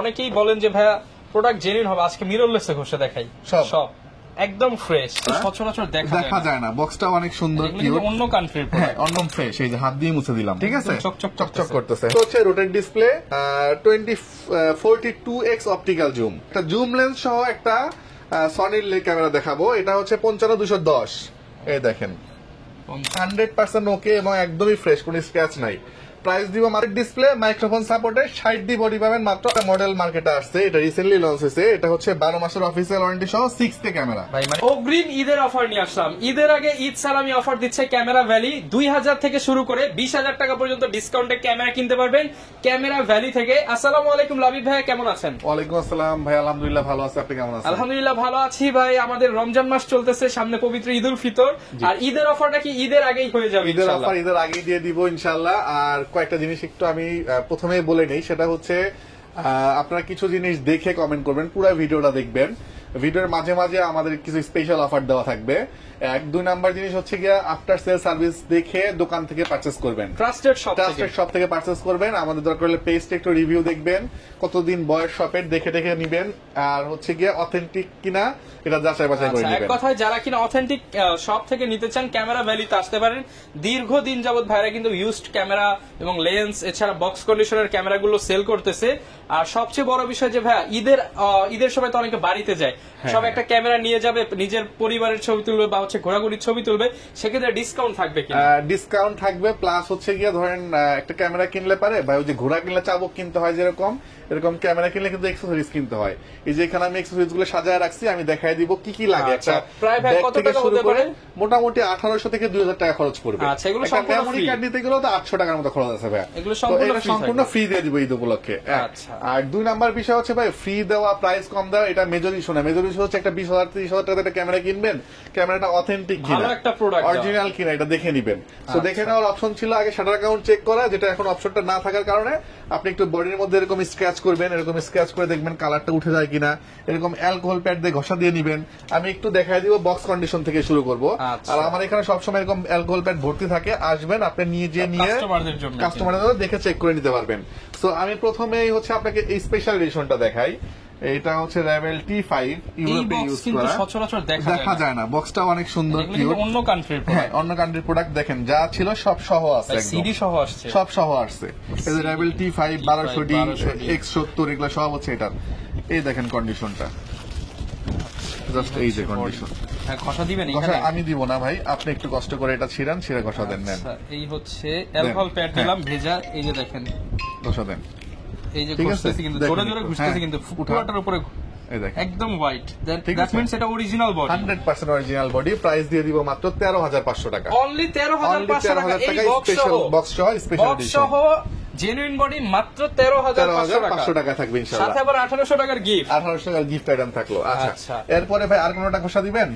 অনেকেই বলেন যে ভাইয়া প্রোডাক্ট জেনুইন হবে, আজকে মিররলেসে ঘষে দেখাই সব একদম ফ্রেশ, সচরাচর দেখা যায় না। বক্সটা অনেক সুন্দর, অন্য কান্ট্রির হ্যাঁ, অন্য ফ্রেশ। এই যে হাত দিয়ে মুছে দিলাম, ঠিক আছে, চকচক করতেছে। তো হচ্ছে rotate display, 2042x optical zoom, একটা জুম লেন্স সহ একটা সনির ক্যামেরা দেখাবো। এটা হচ্ছে 55-210, এই দেখেন 100% ওকে এবং একদমই ফ্রেশ, কোনো স্ক্র্যাচ নাই। প্রাইস দিব মার্কেট ডিসপ্লে, মাইক্রোফোন সাপোর্টে 60D বডি পাবেন মাত্র। মডেল মার্কেটে আসছে, এটা রিসেন্টলি লঞ্চ হয়েছে। এটা হচ্ছে 12 মাসের অফিসিয়াল ওয়ারেন্টি সহ 6K ক্যামেরা। ভাই মানে অগ্রিম ঈদের অফার নিয়ে আসলাম। ঈদের আগে ঈদ সালামি অফার দিচ্ছে ক্যামেরা ভ্যালি। 2000 থেকে শুরু করে 20,000 টাকা পর্যন্ত ডিসকাউন্টে ক্যামেরা কিনতে পারবেন ক্যামেরা ভ্যালি থেকে। আসসালামু আলাইকুম লাবিব ভাই, কেমন আছেন? ওয়ালাইকুম আসসালাম ভাই, আলহামদুলিল্লাহ ভালো আছি, আপনি কেমন আছেন? আলহামদুলিল্লাহ ভালো আছি ভাই। আমাদের রমজান মাস চলতেছে, সামনে পবিত্র ঈদ উল ফিতর, আর ঈদের অফারটা কি ঈদের আগেই হয়ে যাবে? ঈদের অফার ঈদের আগেই দিয়ে দিব ইনশাআল্লাহ। আর কয়েকটা জিনিস একটু আমি প্রথমেই বলে নেই, সেটা হচ্ছে আপনারা কিছু জিনিস দেখে কমেন্ট করবেন, পুরো ভিডিওটা দেখবেন। ভিডিওর মাঝে মাঝে আমাদের কিছু স্পেশাল অফার দেওয়া থাকবে। 1-2 নাম্বার জিনিস হচ্ছে গিয়ে আফটার সেল সার্ভিস দেখে দোকান থেকে পারচেজ করবেন, ট্রাস্টেড শপ থেকে পারচেজ করবেন। আমাদের দরকার হলে পেজটা একটু রিভিউ দেখবেন, কতদিন বয়স শপের দেখে নিবেন, আর হচ্ছে গিয়ে অথেন্টিক কিনা এটা যাচাই বাছাই করে নেবেন। এক কথায় যারা কিনা অথেন্টিক শপ থেকে নিতে চান ক্যামেরা ভ্যালিতে আসতে পারেন। দীর্ঘদিন যাবত ভাইরা কিন্তু ইউজড ক্যামেরা এবং লেন্স এছাড়া বক্স কন্ডিশনের ক্যামেরাগুলো সেল করতেছে। আর সবচেয়ে বড় বিষয় যে ভাইয়া ঈদের সময় তো অনেকে বাড়িতে যায়, সব একটা ক্যামেরা নিয়ে যাবে, নিজের পরিবারের ছবি তুলবে বা হচ্ছে ঘোরাঘুরির ছবি তুলবে, সেক্ষেত্রে ডিসকাউন্ট থাকবে কি? ডিসকাউন্ট থাকবে, প্লাস হচ্ছে গিয়ে ধরেন একটা ক্যামেরা কিনলে পারে ভাই, ওই যে ঘোরা কিনলে চাবুক কিনতে হয় যেরকম, এরকম ক্যামেরা কিনলে কিন্তু অ্যাক্সেসরিজ কিনতে হয়। এই যে এখানে আমি অ্যাক্সেসরিজ গুলো সাজায় রাখছি, আমি দেখাই দিব কি কি লাগে। একটা প্রায় ভাই কত টাকা হতে পারে? মোটামুটি 1800 থেকে 2000 টাকা খরচ পড়বে। আচ্ছা, এগুলো একটা মেমোরি কার্ড নিতে গেলেও তো 800 টাকার মতো খরচ আছে ভাই। এগুলো সম্পূর্ণ ফ্রি দিয়ে দিব ঈদ উপলক্ষে। আচ্ছা, আর 2 নাম্বার বিষয় হচ্ছে ভাই ফ্রি দেওয়া, প্রাইস কম দেওয়া, এটা মেজর ইস্যু না। মেজর ইস্যু হচ্ছে একটা 20,000-30,000 টাকা একটা ক্যামেরা কিনবেন, ক্যামেরাটা অথেন্টিক কিনা, একটা প্রোডাক্ট অরিজিনাল কিনা, এটা দেখে নিবেন। তো দেখে নেওয়ার অপশন ছিল আগে শাটার অ্যাকাউন্ট চেক করা, যেটা এখন অপশনটা না থাকার কারণে আপনি একটু বডির মধ্যে এরকম স্ক্র্যাচ করবেন, এরকম স্ক্র্যাচ করে দেখবেন কালারটা উঠে যায় কিনা, এরকম অ্যালকোহল প্যাড দিয়ে ঘষা দিয়ে নিবেন। আমি একটু দেখাই দিব বক্স কন্ডিশন থেকে শুরু করব। আর আমার এখানে সবসময় এরকম অ্যালকোহল প্যাড ভর্তি থাকে, আসবেন আপনি নিয়ে কাস্টমারদের দেখে চেক করে নিতে পারবেন। তো আমি প্রথমেই হচ্ছে আপনাকে এই স্পেশাল এডিশনটা দেখাই। এটা হচ্ছে রেভেল T5, ইউরোপে ইউজ করা, সচরাচর দেখা যায় না। বক্সটা অনেক সুন্দর, অন্য কান্ট্রির হ্যাঁ, অন্য কান্ট্রির প্রোডাক্ট। দেখেন যা ছিল সব সহ আছে, সিডি সহ আসছে, সব সহ আসছে। এই যে রেভেল T5 1200D X70 এগুলো সব হচ্ছে এটা। এই দেখেন কন্ডিশনটা, জাস্ট এই যে কন্ডিশন। ঘষা দিবেন? আমি দিব না ভাই, আপনি একটু কষ্ট করে এটা ছিঁড়ে ঘষা দেন। নেন, এই হচ্ছে অ্যালকোহল প্যাড দিলাম ভেজা, এই যে দেখেন ঘষা দেন। এই যে ঘষতেছি, কিন্তু জোরে জোরে ঘষতেছি, কিন্তু ফুটওয়াটার উপরে একদম হোয়াইট। দ্যাট মিন্স এটা original body, 100% original body. Price দিয়ে দিব মাত্র 13,500 টাকা। অনলি 13,500 টাকা। এই স্পেশাল বক্স সহ, স্পেশাল এডিশন জেনুইন বডি মাত্র 13,500 টাকা থাকবে ইনশাআল্লাহ। সাথে আবার 1800 টাকার গিফট, 1800 টাকার গিফট আইটেম থাকলো। আচ্ছা, এরপরে ভাই আর কোনটা ঘষা দিবেন?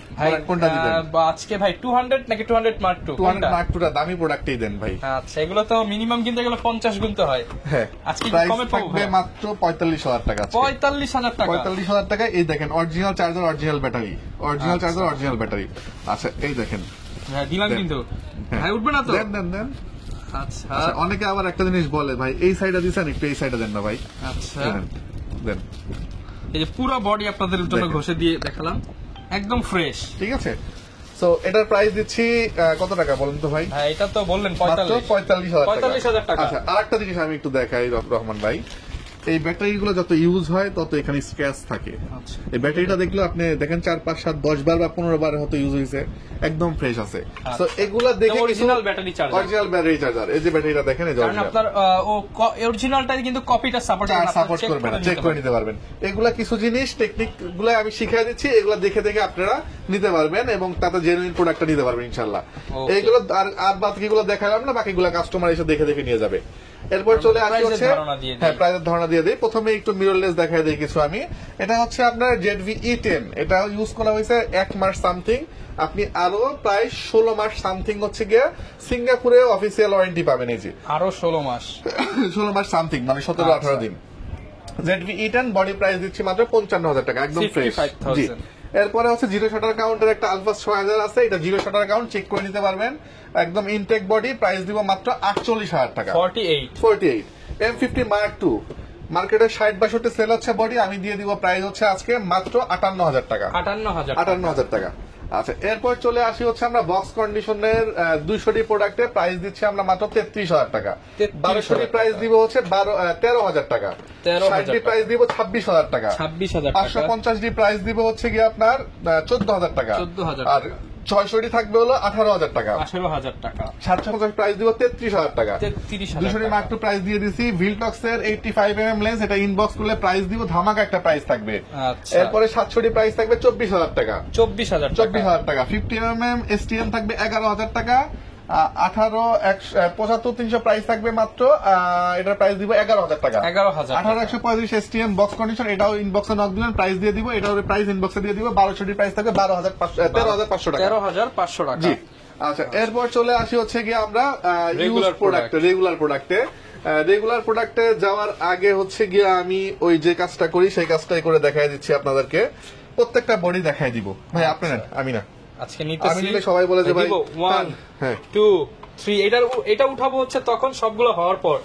কোনটা দিবেন আজকে ভাই? 200 নাকি 200 Mark II? 200 Mark II টা দামি প্রোডাক্টই দেন ভাই। আচ্ছা, এগুলো তো মিনিমাম কিন্তু এগুলো 50 গুনতে হয়। হ্যাঁ, আজকে কমে থাকবে মাত্র 45,000 টাকা। 45,000 টাকা। 45,000 টাকা। এই দেখেন original charger, original battery, original charger, original battery. আচ্ছা, এই দেখেন দিলাম কিন্তু ভাই, উঠবে না তো? দেন। আচ্ছা, অনেকে আবার একটা জিনিস বলে ভাই, এই সাইডে দিছেন, একটু এই সাইডে দেন না ভাই। আচ্ছা দেন। এই যে পুরো বডি আপনাদের জন্য ঘষে দিয়ে দেখালাম, একদম ফ্রেশ, ঠিক আছে। সো এটার প্রাইস দিচ্ছি কত টাকা বলেন তো ভাই? এটা তো বললেন 45,000 টাকা। আচ্ছা, আরেকটা জিনিস আমি একটু দেখাই রহমান ভাই। এই ব্যাটারিগুলো যত ইউজ হয় তত এখানে স্ক্র্যাচ থাকে। এই ব্যাটারিটা দেখলে আপনি দেখেন 4, 5, 7, 10 বার বা 15 বার হয়তো ইউজ হয়েছে, একদম ফ্রেশ আছে। তো এগুলা দেখে original battery charger, original battery charger. এই যে ব্যাটারিটা দেখেন, এই যে আপনার অরিজিনালটাই কিন্তু কপিটা সাপোর্ট করবে না, চেক করে নিতে পারবেন। এগুলা কিছু জিনিস টেকনিক গুলো আমি শিখিয়ে দিচ্ছি, এগুলা দেখে আপনারা নিতে পারবেন এবং তাতে জেনুইন প্রোডাক্টটা নিতে পারবেন ইনশাআল্লাহ। এইগুলো আর বাকিগুলো দেখালাম না, বাকিগুলো কাস্টমার এসে দেখে নিয়ে যাবে। এরপর চলে আসি হচ্ছে প্রাইসের ধারণা দিয়ে দিই। প্রথমে একটু মিররলেস দেখাই দিই কিছু আমি। এটা হচ্ছে আপনার ZV E10, এটা ইউজ করা হয়েছে 1 মাস সামথিং। আপনি আরো প্রায় 16 মাস সামথিং হচ্ছে গিয়ে সিঙ্গাপুরে অফিসিয়াল ওয়ারেন্টি পাবেন। এই যে আরো 16 মাস সামথিং, মানে 17-18 দিন। ZV E10 বডি প্রাইস দিচ্ছি মাত্র 55,000 টাকা, একদম ফ্রেশ। জি, এরপরে হচ্ছে জিরো শাটার কাউন্টের একটা আলফা 6000 আছে, এটা জিরো শাটার কাউন্ট, চেক করে নিতে পারবেন, একদম ইনটেক বডি। প্রাইস দিব মাত্র 48,000 টাকা। 48 M50 Mark II মার্কেটে 60-62 সেল হচ্ছে বডি, আমি দিয়ে দিব প্রাইস হচ্ছে আজকে মাত্র 58,000 টাকা। 58,000 টাকা। আচ্ছা, এরপর চলে আসি হচ্ছে আমরা বক্স কন্ডিশনের 200টি প্রোডাক্টে প্রাইস দিচ্ছি আমরা মাত্র 33,000 টাকা। 1200টি প্রাইস দিব হচ্ছে 13,000 টাকা। 60টি প্রাইস দিব 26,000 টাকা। 550টি প্রাইস দিব হচ্ছে গিয়ে আপনার 14,000 টাকা। আর 600টি থাকবে হলো 18,000 টাকা। 750 প্রাইস দিব 33,000 টাকা। 200টি মাত্র প্রাইস দিয়ে দিছি। ভিলটক্স এর 85mm লেন্স, এটা ইনবক্স করলে প্রাইস দিব ধামাকা একটা প্রাইস থাকবে। এরপরে 700টি প্রাইস থাকবে 24,000 টাকা। 24,000 টাকা। 50mm STM থাকবে 11,000 টাকা। 75-300 প্রাইস থাকবে মাত্র, এটার প্রাইস দিব 11,000 টাকা। 18-135 STM বক্স কন্ডিশন, এটাও ইনবক্সে নক দিবেন, প্রাইস দিয়ে দিব। এটার প্রাইস ইনবক্সে দিয়ে দিব। 1200টি প্রাইস থাকবে 13,500 টাকা। 13,500 টাকা। জি। আচ্ছা, এরপর চলে আসি হচ্ছে কি আমরা রেগুলার প্রোডাক্টে যাওয়ার আগে হচ্ছে গিয়ে আমি ওই যে কাজটা করি সেই কাজটাই করে দেখাই দিচ্ছি আপনাদেরকে। প্রত্যেকটা বডি দেখাই দিব ভাই, আপনি নেন, আমি না। আজকে নিতেছি, সবাই বলে যে ভাই 1 2 3 এটা উঠাবো হচ্ছে তখন সবগুলো হওয়ার পর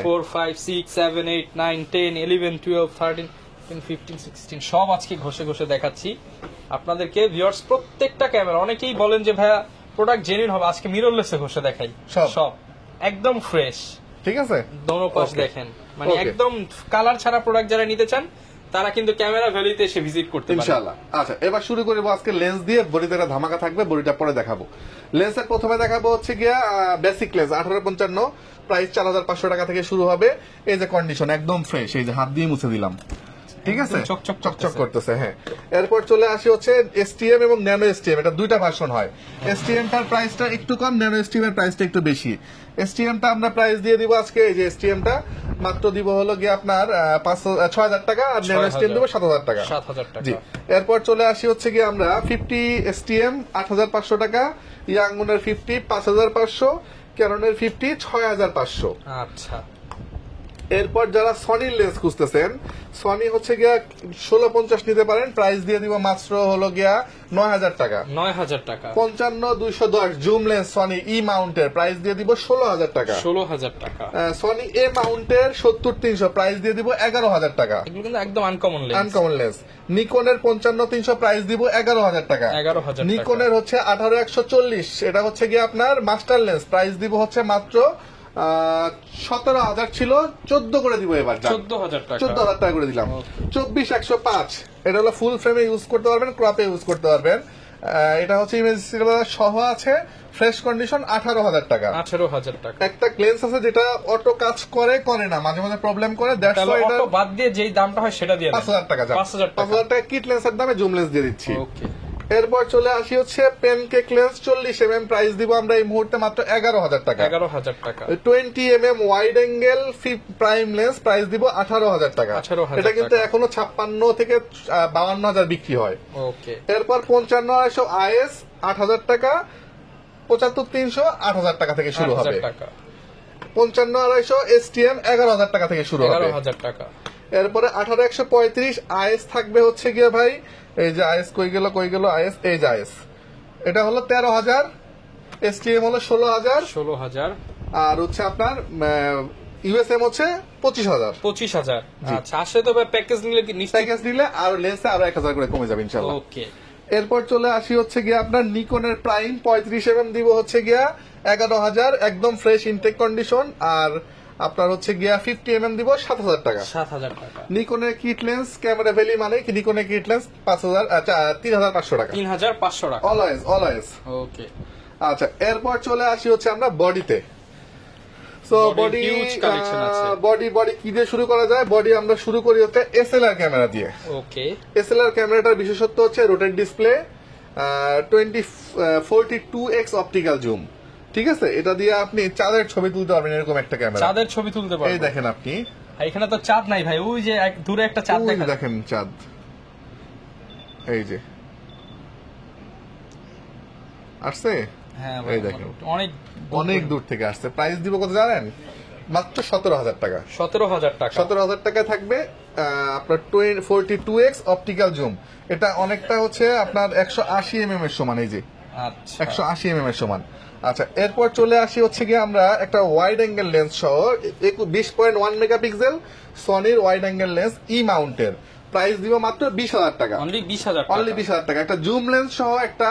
4 5 6 7 8 9 10 11 12 13 15 16 সব আজকে ঘষে ঘষে দেখাচ্ছি আপনাদেরকে। ভিউয়ার্স, প্রত্যেকটা ক্যামেরা, অনেকেই বলেন যে ভাইয়া প্রোডাক্ট জেনুইন হবে, আজকে মিররলেসে ঘষে দেখাই। সব একদম ফ্রেশ, ঠিক আছে। দোনো পাশ দেখেন, মানে একদম কালার ছাড়া প্রোডাক্ট যারা নিতে চান তারা কিন্তু ক্যামেরা ভ্যালিতে এসে ভিজিট করতে পারে ইনশাআল্লাহ। আচ্ছা, এবার শুরু করব আজকে লেন্স দিয়ে। বডিতে একটা ধামাকা থাকবে, বডিটা পরে দেখাবো। লেন্সের প্রথমে দেখাবো হচ্ছে গিয়া বেসিক লেন্স 1855, প্রাইস 4,500 টাকা থেকে শুরু হবে। এই যে কন্ডিশন একদম ফ্রেশ, এই যে হাত দিয়ে মুছে দিলাম, ঠিক আছে, চকচক করতেছে। হ্যাঁ, এরপর চলে আসি হচ্ছে STM এবং ন্যানো STM, এটা দুইটা ভার্সন হয়। STM টার প্রাইসটা একটু কম, ন্যানো STM এর প্রাইসটা একটু বেশি। STM টা আমরা প্রাইস দিয়ে দিব আজকে, এই যে STM টা মাত্র দিব হলো গিয়ে আপনার 6,000 টাকা, আর ন্যানো STM দিব 7,000 টাকা। জি। এরপর চলে আসি হচ্ছে গিয়ে আমরা 50 STM 8,500 টাকা, ইয়াংগুনের 50 5,500, ক্যাননের 50 6,500। আচ্ছা। এরপর যারা সনির লেন্স খুঁজতেছেন, সনি হচ্ছে গিয়া 1650 নিতে পারেন, প্রাইস দিয়ে দিব মাত্র হলো গিয়া 9,000 টাকা। 9,000 টাকা। 55-210 জুম লেন্স সনি ই মাউন্টের প্রাইস দিয়ে দিব 16,000 টাকা। 16,000 টাকা। সনি এ মাউন্টের 70-300 প্রাইস দিয়ে দিব 11,000 টাকা। এগুলো কিন্তু একদম আনকমন লেন্স। নিকনের 55-300 প্রাইস দিব 11,000 টাকা। 11,000 টাকা। নিকনের হচ্ছে 18-140, এটা হচ্ছে গিয়ে আপনার মাস্টার লেন্স, প্রাইস দিব হচ্ছে মাত্র 17,000 ছিল, 14 করে দিব এবার। 14,000 টাকা করে দিলাম। 24-105, এটা হলো ফুল ফ্রেমে ইউজ করতে পারবেন, ক্রপে ইউজ করতে পারবেন। এটা হচ্ছে ইমেজ সহ আছে, ফ্রেশ কন্ডিশন, 18,000 টাকা। 18,000 টাকা। একটা লেন্স আছে যেটা অটো কাজ করে না, মাঝে মাঝে প্রবলেম করে, দ্যাটস ওয়াই এটা বাদ দিয়ে যেই দামটা হয় সেটা দিয়ে 5,000 টাকা। 5,000 টাকা কিট লেন্সের দামে জুম লেন্স দিয়ে দিচ্ছি। ওকে। এরপর চলে আসি হচ্ছে পেনকেক লেন্স 40mm, প্রাইস দিব আমরা এই মুহূর্তে মাত্র 11,000 টাকা। 11,000 টাকা। 20mm wide angle prime lens, price দিব 18,000 টাকা। 18,000 এটা কিন্তু এখনো 56 থেকে 52,000 বিক্রি হয়। ওকে। এরপর 55-250 IS 8,000 টাকা। 75-300 8,000 টাকা থেকে শুরু হবে। 55-250 STM 11,000 টাকা থেকে শুরু হবে। 11,000 টাকা। এরপরে 18-135 IS থাকবে হচ্ছে গিয়ে ভাই, এই যে IS কই গেল IS, এই যে IS, এটা হলো 13,000, STM হলো 16,000, আর হচ্ছে আপনার USM হচ্ছে 25,000। আচ্ছা, আসলে তো প্যাকেজ নিলে আর লেন্সে আরো 1,000 করে কমে যাবে ইনশাআল্লাহ। ওকে। এরপর চলে আসি হচ্ছে গিয়ে আপনার নিকনের প্রাইম 35mm দিব হচ্ছে গিয়া 11,000, একদম ফ্রেশ ইনটেক কন্ডিশন। আর আপনার হচ্ছে গিয়া 50mm দিব 7,000 টাকা। 7,000 টাকা। নিকনের কিট লেন্স ক্যামেরা ভ্যালি মানে কি, নিকনের কিট লেন্স 3,500 টাকা। 3,500 টাকা। অলওয়েজ। ওকে। আচ্ছা, এরপর চলে আসি হচ্ছে আমরা বডিতে। বডি কি দিয়ে শুরু করা যায়? বডি আমরা শুরু করি হচ্ছে SLR ক্যামেরা দিয়ে। ওকে। SLR ক্যামেরাটার বিশেষত্ব হচ্ছে rotate display, 42x optical zoom, ঠিক আছে। এটা দিয়ে আপনি চাঁদের ছবি তুলতে পারবেন, এরকম একটা ক্যামেরা। চাঁদের ছবি তুলতে পারবেন। এই দেখেন আপনি, এখানে তো চাঁদ নাই ভাই, ওই যে দূরে একটা চাঁদ দেখেন চাঁদ, এই যে আসছে। হ্যাঁ, এই দেখেন অনেক দূর থেকে আসছে। প্রাইস দিব কত জানেন? মাত্র 17,000 টাকা। 17,000 টাকা থাকবে আপনার 42x অপটিক্যাল জুম। এটা অনেকটা হচ্ছে আপনার 180mm এর সমান। এই যে আচ্ছা 180 mm এর সমান। আচ্ছা, এরপর চলে আসি হচ্ছে গিয়ে আমরা একটা ওয়াইড অ্যাঙ্গেল লেন্স সহ 20.1 মেগাপিক্সেল সনির ওয়াইড অ্যাঙ্গেল লেন্স ই মাউন্টের, প্রাইস দিব মাত্র 20,000 টাকা। অনলি 20,000 টাকা। অনলি 20,000 টাকা। একটা জুম লেন্স সহ একটা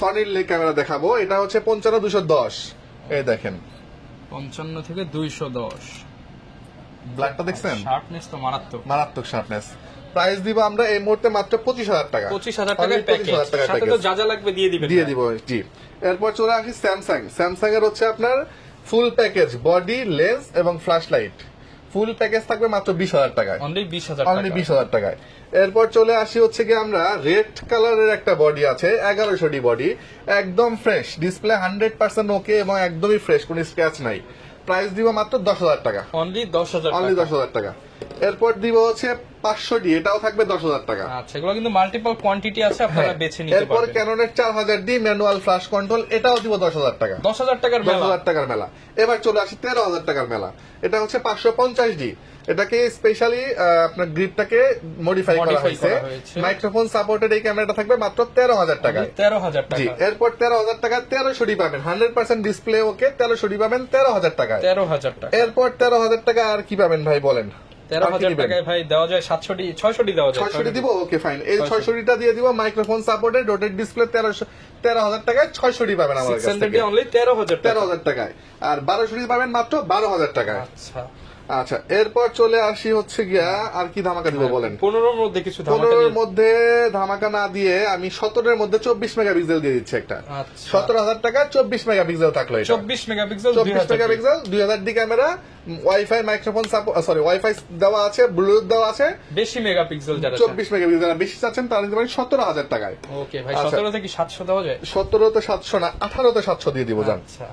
সনির ক্যামেরা দেখাবো, এটা হচ্ছে 55-210। এই দেখেন 55 থেকে 210। ব্ল্যাকটা দেখছেন, শার্পনেস তো মারাত্মক। মারাত্মক শার্পনেস। প্রাইস দিব আমরা এই মুহূর্তে মাত্র 25,000 টাকা। 25,000 টাকায় Only 25,000 প্যাকেজ, সাথে তো যা যা লাগবে দিয়ে দিবেন। দিয়ে দিব, জি। এরপর চলে আসি স্যামসাং এর হচ্ছে আপনার ফুল প্যাকেজ বডি, লেন্স এবং ফ্ল্যাশ লাইট। ফুল প্যাকেজ থাকবে মাত্র 20,000 টাকায়। অনলি 20,000 অনলি টাকা। 20,000 টাকায়। এরপর চলে আসি হচ্ছে কি আমরা রেড কালারের একটা বডি আছে, 1100 ডি বডি, একদম ফ্রেশ, ডিসপ্লে 100% ওকে এবং একদমই ফ্রেশ, কোনো স্ক্র্যাচ নাই। প্রাইস দিব মাত্র 10,000 টাকা। অনলি 10,000 অনলি টাকা। 10,000 টাকা। এরপর দিব হচ্ছে 500 ডি, এটাও থাকবে 10,000 টাকা। আচ্ছা, এগুলো কিন্তু মাল্টিপল কোয়ান্টিটি আছে, আপনারা বেছে নিতে এরপর পারবেন। ক্যাননের 4000 ডি ম্যানুয়াল ফ্ল্যাশ কন্ট্রোল, এটাও দিব 10,000 টাকা। 10,000 টাকার মেলা। 10,000 টাকার মেলা। এবার চলে আসি 13,000 টাকার মেলা, এটা হচ্ছে 550 ডি। এটাকে স্পেশালি আপনার গ্রিপটাকে মডিফাই করা হয়েছে। মাইক্রোফোন সাপোর্টেড এই ক্যামেরাটা থাকবে মাত্র 13,000 টাকায়। 13,000 জি। টাকা। এরপর 13,000 টাকা 1300 ডি পাবেন, 100% ডিসপ্লে ওকে, 1300 ডি পাবেন 13,000 টাকায়। 13,000 টাকা। এরপর 13,000 টাকা আর কি পাবেন ভাই বলেন? 13,000 টাকায় ভাই দেওয়া যায় 700 ডি, 600 ডি দেওয়া যায়। 600 ডি দিব, ওকে ফাইন। এই 600 ডিটা দিয়ে দিব, মাইক্রোফোন সাপোর্টেড রোটেট ডিসপ্লে 13,000 টাকায় 600 ডি পাবেন আমাদের কাছ 600 থেকে। ডি অনলি 13,000 টাকা। 13,000 টাকায়। আর 1200 ডি পাবেন মাত্র 12,000 টাকায়। আচ্ছা, আচ্ছা, এরপর চলে আসি হচ্ছে গিয়া আর কি ধামাকা দিব বলেন? 15 এর মধ্যে কিছু ধামাকা 15 এর দিয়ে। মধ্যে ধামাকা না দিয়ে আমি 17 এর মধ্যে 24 মেগাপিক্সেল দিয়ে দিচ্ছি একটা। আচ্ছা। 17,000 টাকা 24 মেগাপিক্সেল থাকলো এটা। 24 megapixel 24 megapixel 2000 D camera, wifi microphone sorry wifi দেওয়া আছে, ব্লুটুথ দেওয়া আছে। বেশি মেগাপিক্সেল যারা 24 মেগাপিক্সেল যারা বেশি চাচ্ছেন তারা নিতে পারেন 17,000 টাকায়। ওকে ভাই, আচ্ছা। 17 থেকে 700 দেওয়া যায়। 17 তে 700 না, 18 তে 700 দিয়ে দিব জান। আচ্ছা,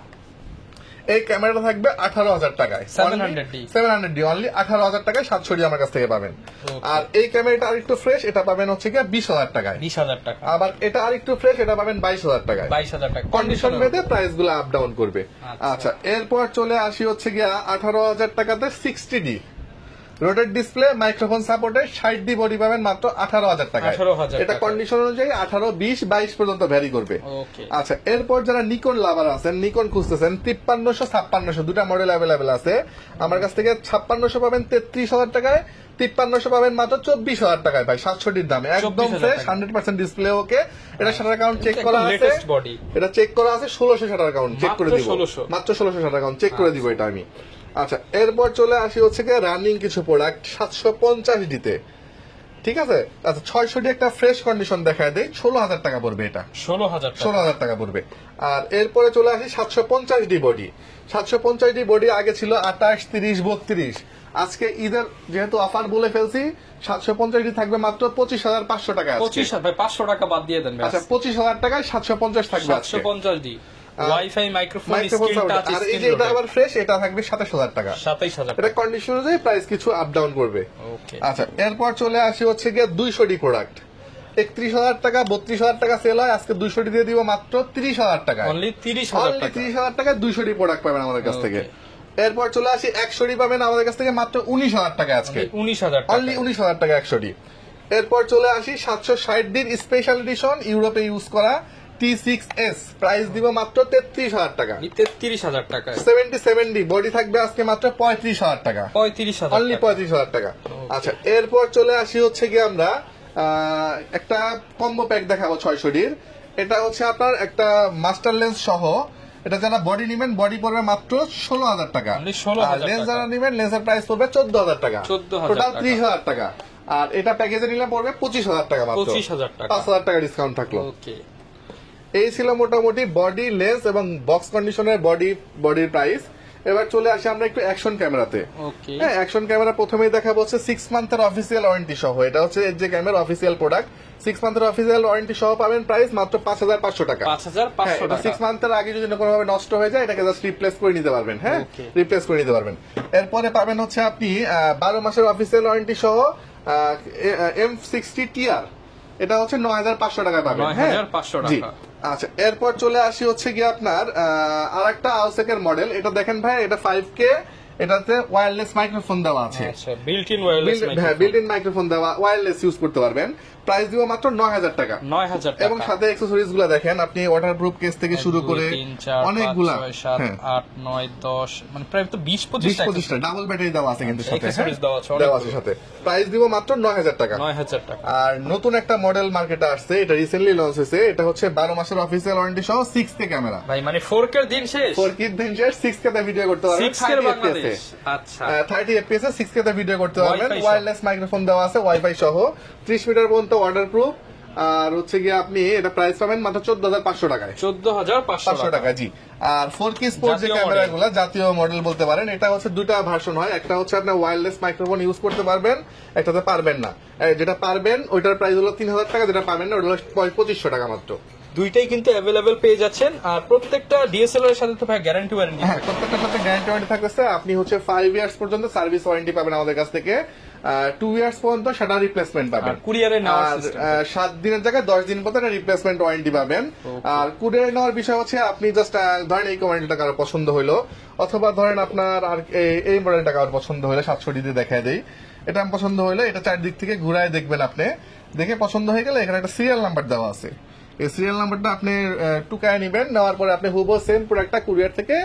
এই ক্যামেরাটা থাকবে 18,000 টাকায়। 700D 700D অনলি 18,000 টাকায় 700 ডি আমার কাছ থেকে পাবেন। Okay. আর এই ক্যামেরাটা আরেকটু ফ্রেশ, এটা পাবেন হচ্ছে গিয়ে 20,000 টাকায়। 20,000 টাকা। আবার এটা আরেকটু ফ্রেশ, এটা পাবেন 22,000 টাকায়। 22,000 টাকা। কন্ডিশন ভেদে প্রাইস গুলো আপ ডাউন করবে। আচ্ছা। আচ্ছা, এরপর চলে আসি হচ্ছে গিয়া 18,000 টাকাতে 60D রোটেট ডিসপ্লে মাইক্রোফোন সাপোর্টে 60D বডি পাবেন মাত্র 18,000 টাকায়। 18,000 এটা টাকায়। কন্ডিশন অনুযায়ী 18, 20, 22 পর্যন্ত ভ্যারি করবে। ওকে। আচ্ছা, এরপর যারা নিকন লাভার আছেন, নিকন খুঁজতেছেন, 5300, 5600 দুটা মডেল অ্যাভেলেবেল আছে আমার কাছ থেকে। 5600 পাবেন 33,000 টাকায়, 5300 পাবেন মাত্র 24,000 টাকায় ভাই, 700 ডির দামে, একদম 24,000 ফ্রেশ, টাকা। 100% ডিসপ্লে ওকে। এটা শাটার কাউন্ট চেক করা আছে, লেটেস্ট বডি। এটা চেক করা আছে 1600 শাটার কাউন্ট চেক করে মাত্র দিব, 1600 মাত্র 1600 শাটার কাউন্ট চেক করে দিব এটা আমি। আচ্ছা, এরপর চলে আসি হচ্ছে কি রানিং কিছু প্রোডাক্ট 750 ডিতে, ঠিক আছে। আচ্ছা, 600 ডি একটা ফ্রেশ কন্ডিশন দেখায় দেয়, 16,000 টাকা পড়বে এটা, 16,000 টাকা। 16,000 টাকা পড়বে। আর এরপরে চলে আসি 750 ডি বডি। 750 ডি বডি আগে ছিল 28, 30, 32। আজকে ঈদের যেহেতু অফার বলে ফেলছি, 750 ডি থাকবে মাত্র 25,500 টাকা। 25,000 ভাই, 500 টাকা বাদ দিয়ে দেন। আচ্ছা, 25,000 টাকায় 750 থাকবে আজকে। 750 D Wi-Fi microphone microphone screen touch আর এই যে এটা আবার ফ্রেশ, এটা থাকবে 27,000 টাকা। 27,000 এটা কন্ডিশন অনুযায়ী প্রাইস কিছু আপ ডাউন করবে। ওকে। আচ্ছা, এরপর চলে আসি হচ্ছে গিয়ে 200 ডি প্রোডাক্ট। 31,000 টাকা 32,000 টাকা সেল হয়, আজকে 200 ডি দিয়ে দিব মাত্র 30,000 টাকায়। অনলি 30,000 টাকা। 30,000 টাকায় 200 ডি প্রোডাক্ট পাবেন আমাদের কাছ থেকে। Okay. এরপর চলে আসি 100 ডি পাবেন আমাদের কাছ থেকে মাত্র 19,000 টাকা আজকে। 19,000 টাকা। অনলি 19,000 টাকা 100 ডি। এরপর চলে আসি 760 ডির স্পেশাল এডিশন ইউরোপে ইউজ করা T6s, প্রাইস দিব মাত্র 33,000 টাকা। 33,000 টাকা। 77 ডি বডি থাকবে আজকে মাত্র 35,000 টাকা। 35,000 অনলি 35,000 টাকা। আচ্ছা, এরপর চলে আসি হচ্ছে কি আমরা একটা কম্বো প্যাক দেখাবো 600 ডির। এটা হচ্ছে আপনার একটা মাস্টার লেন্স সহ, এটা যারা বডি নিবেন বডি পড়বে মাত্র 16,000 টাকা। Only 16,000 আর লেন্স টাকা। যারা নিবেন লেন্সের প্রাইস পড়বে 14,000 টাকা। 14,000 টোটাল টাকা। 30,000 টাকা। আর এটা প্যাকেজে নিলে পড়বে 25,000 টাকা মাত্র। 25,000 টাকা। 5,000 টাকা ডিসকাউন্ট থাকলো। ওকে। এই ছিল মোটামুটি বডি, লেন্স এবং বক্স কন্ডিশনের বডির প্রাইস। এবার চলে আসি আমরা একটু অ্যাকশন ক্যামেরাতে। ওকে। হ্যাঁ, অ্যাকশন ক্যামেরা প্রথমেই দেখাবো হচ্ছে 6 মান্থের অফিসিয়াল ওয়ারেন্টি সহ। এটা হচ্ছে এর যে ক্যামেরা অফিসিয়াল প্রোডাক্ট, 6 মান্থের অফিসিয়াল ওয়ারেন্টি সহ পাবেন, প্রাইস মাত্র 5,500 টাকা। 5,500 টাকা। 6 মান্থের আগে যদি কোনোভাবে নষ্ট হয়ে যায় এটাকে জাস্ট রিপ্লেস করে নিতে পারবেন। হ্যাঁ, Okay. রিপ্লেস করে নিতে পারবেন। এরপরে পাবেন হচ্ছে আপনি 12 মাসের অফিসিয়াল ওয়ারেন্টি সহ M60 TR, এটা হচ্ছে 9,500 টাকা পাবেন। 9,500 জি। টাকা। আচ্ছা, এরপর চলে আসি হচ্ছে গিয়ে আপনার আরেকটা আউসেকের মডেল। এটা দেখেন ভাই, এটা 5K, এটাতে ওয়্যারলেস মাইক্রোফোন দেওয়া আছে। আচ্ছা, বিল্ট ইন ওয়্যারলেস হ্যাঁ, বিল্ট ইন মাইক্রোফোন দেওয়া, ওয়্যারলেস ইউজ করতে পারবেন। প্রাইস দিব মাত্র 9000 টাকা 9000 টাকা এবং সাথে অ্যাকসেসরিজ গুলো দেখেন আপনি ওয়াটারপ্রুফ কেস থেকে শুরু করে অনেকগুলা 7 8 9 10 মানে প্রায় তো 20-25 টা ডাবল ব্যাটারি দেওয়া আছে কিন্তু সাথে অ্যাকসেসরিজ দেওয়া আছে দেওয়া আছে সাথে প্রাইস দিব মাত্র 9000 টাকা 9000 টাকা। আর নতুন একটা মডেল মার্কেটে আসছে, এটা রিসেন্টলি লঞ্চ হয়েছে, এটা হচ্ছে 12 মাসের অফিসিয়াল ওয়ারেন্টি সহ 6K ক্যামেরা ভাই, মানে 4K এর দিন শেষ, 4K দিন শেষ 6K তে ভিডিও করতে পারবেন 6K 30 বাংলাদেশ। FPS আচ্ছা 30 FPS এ 6K তে ভিডিও করতে পারবেন, Wi-Fi সহ। ওয়্যারলেস মাইক্রোফোন দেওয়া আছে ওয়াইফাই সহ, 30 মিটার পর্যন্ত ওয়াটারপ্রুফ। আর হচ্ছে গিয়ে আপনি এটা প্রাইস পাবেন মাত্র 14500 টাকায়, 14500 টাকা জি। আর 4K স্পোর্ট যে জাতীয় ক্যামেরাগুলো জাতীয় মডেল বলতে পারেন, এটা হচ্ছে দুটা ভার্সন হয়, একটা হচ্ছে আপনি ওয়্যারলেস মাইক্রোফোন ইউজ করতে পারবেন, একটাতে পারবেন না। যেটা পারবেন ওইটার প্রাইস হলো 3000 টাকা, যেটা পাবেন না ওটা হলো 2500 টাকা মাত্র। দুইটাই কিন্তু অ্যাভেলেবেল পেয়ে যাচ্ছেন। আর প্রত্যেকটা ডিএসএলআর এর সাথে তো ভাই গ্যারান্টি ওয়ারেন্টি, হ্যাঁ প্রত্যেকটার সাথে গ্যারান্টি ওয়ারেন্টি থাকতেছে। আপনি হচ্ছে 5 ইয়ার্স পর্যন্ত সার্ভিস ওয়ারেন্টি পাবেন আমাদের কাছ থেকে, 2 ইয়ার্স পর্যন্ত সেটা রিপ্লেসমেন্ট পাবেন, কুরিয়ারে নেওয়ার আর সিস্টেম 7 দিনের জায়গায় 10 দিন পর্যন্ত রিপ্লেসমেন্ট ওয়ারেন্টি পাবেন। আর কুরিয়ারে নেওয়ার বিষয় হচ্ছে আপনি জাস্ট ধরেন এই কোয়ালিটিটা কারো পছন্দ হলো, অথবা ধরেন আপনার আর এই মডেলটা কারো পছন্দ হলো, 700D দিয়ে দেখায় দেই, এটা পছন্দ হলো, এটা চারদিক থেকে ঘুরায় দেখবেন, আপনি দেখে পছন্দ হয়ে গেলে এখানে একটা সিরিয়াল নাম্বার দেওয়া আছে, এই সিরিয়াল নাম্বারটা আপনি টুকায় নিবেন, নেওয়ার পরে আপনি হুবহু সেম প্রোডাক্টটা কুরিয়ার থেকে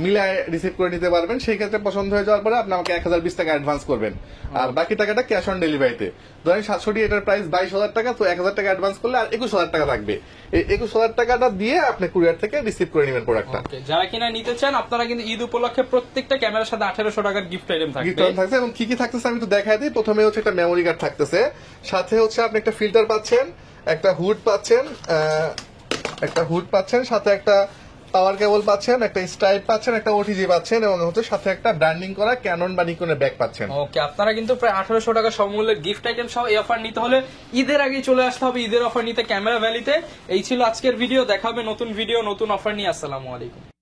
মিলায় রিসিভ করে নিতে পারবেন। সেই ক্ষেত্রে পছন্দ হয়ে যাওয়ার পরে আপনি আমাকে 1020 টাকা অ্যাডভান্স করবেন, আর বাকি টাকাটা ক্যাশ অন ডেলিভারিতে। ধরেন 700D এটার প্রাইস 22000 টাকা, তো 1000 টাকা অ্যাডভান্স করলে আর 21000 টাকা থাকবে, এই 21000 টাকাটা দিয়ে আপনি কুরিয়ার থেকে রিসিভ করে নেবেন প্রোডাক্টটা। যারা কিনা নিতে চান আপনারা কিন্তু ঈদ উপলক্ষে প্রত্যেকটা ক্যামেরার সাথে 1800 টাকার গিফট আইটেম গিফট থাকবে। থাকছে এবং কি কি থাকতেছে আমি তো দেখাই দিই। প্রথমে হচ্ছে একটা মেমোরি কার্ড থাকতেছে, সাথে হচ্ছে আপনি একটা ফিল্টার পাচ্ছেন, একটা হুড পাচ্ছেন, সাথে একটা পাওয়ার কেবল পাচ্ছেন, একটা স্ট্রাইপ পাচ্ছেন, একটা ওটিজি পাচ্ছেন, এবং হচ্ছে সাথে একটা ব্র্যান্ডিং করা ক্যানন বা নিকনের ব্যাগ পাচ্ছেন। ওকে, আপনারা কিন্তু প্রায় 1800 টাকা সমমূল্যের গিফট আইটেম সহ এই অফার নিতে হলে ঈদের আগে চলে আসতে হবে ঈদের অফার নিতে ক্যামেরা ভ্যালিতে। এই ছিল আজকের ভিডিও, দেখা হবে নতুন ভিডিও নতুন অফার নিয়ে। আসসালামু আলাইকুম।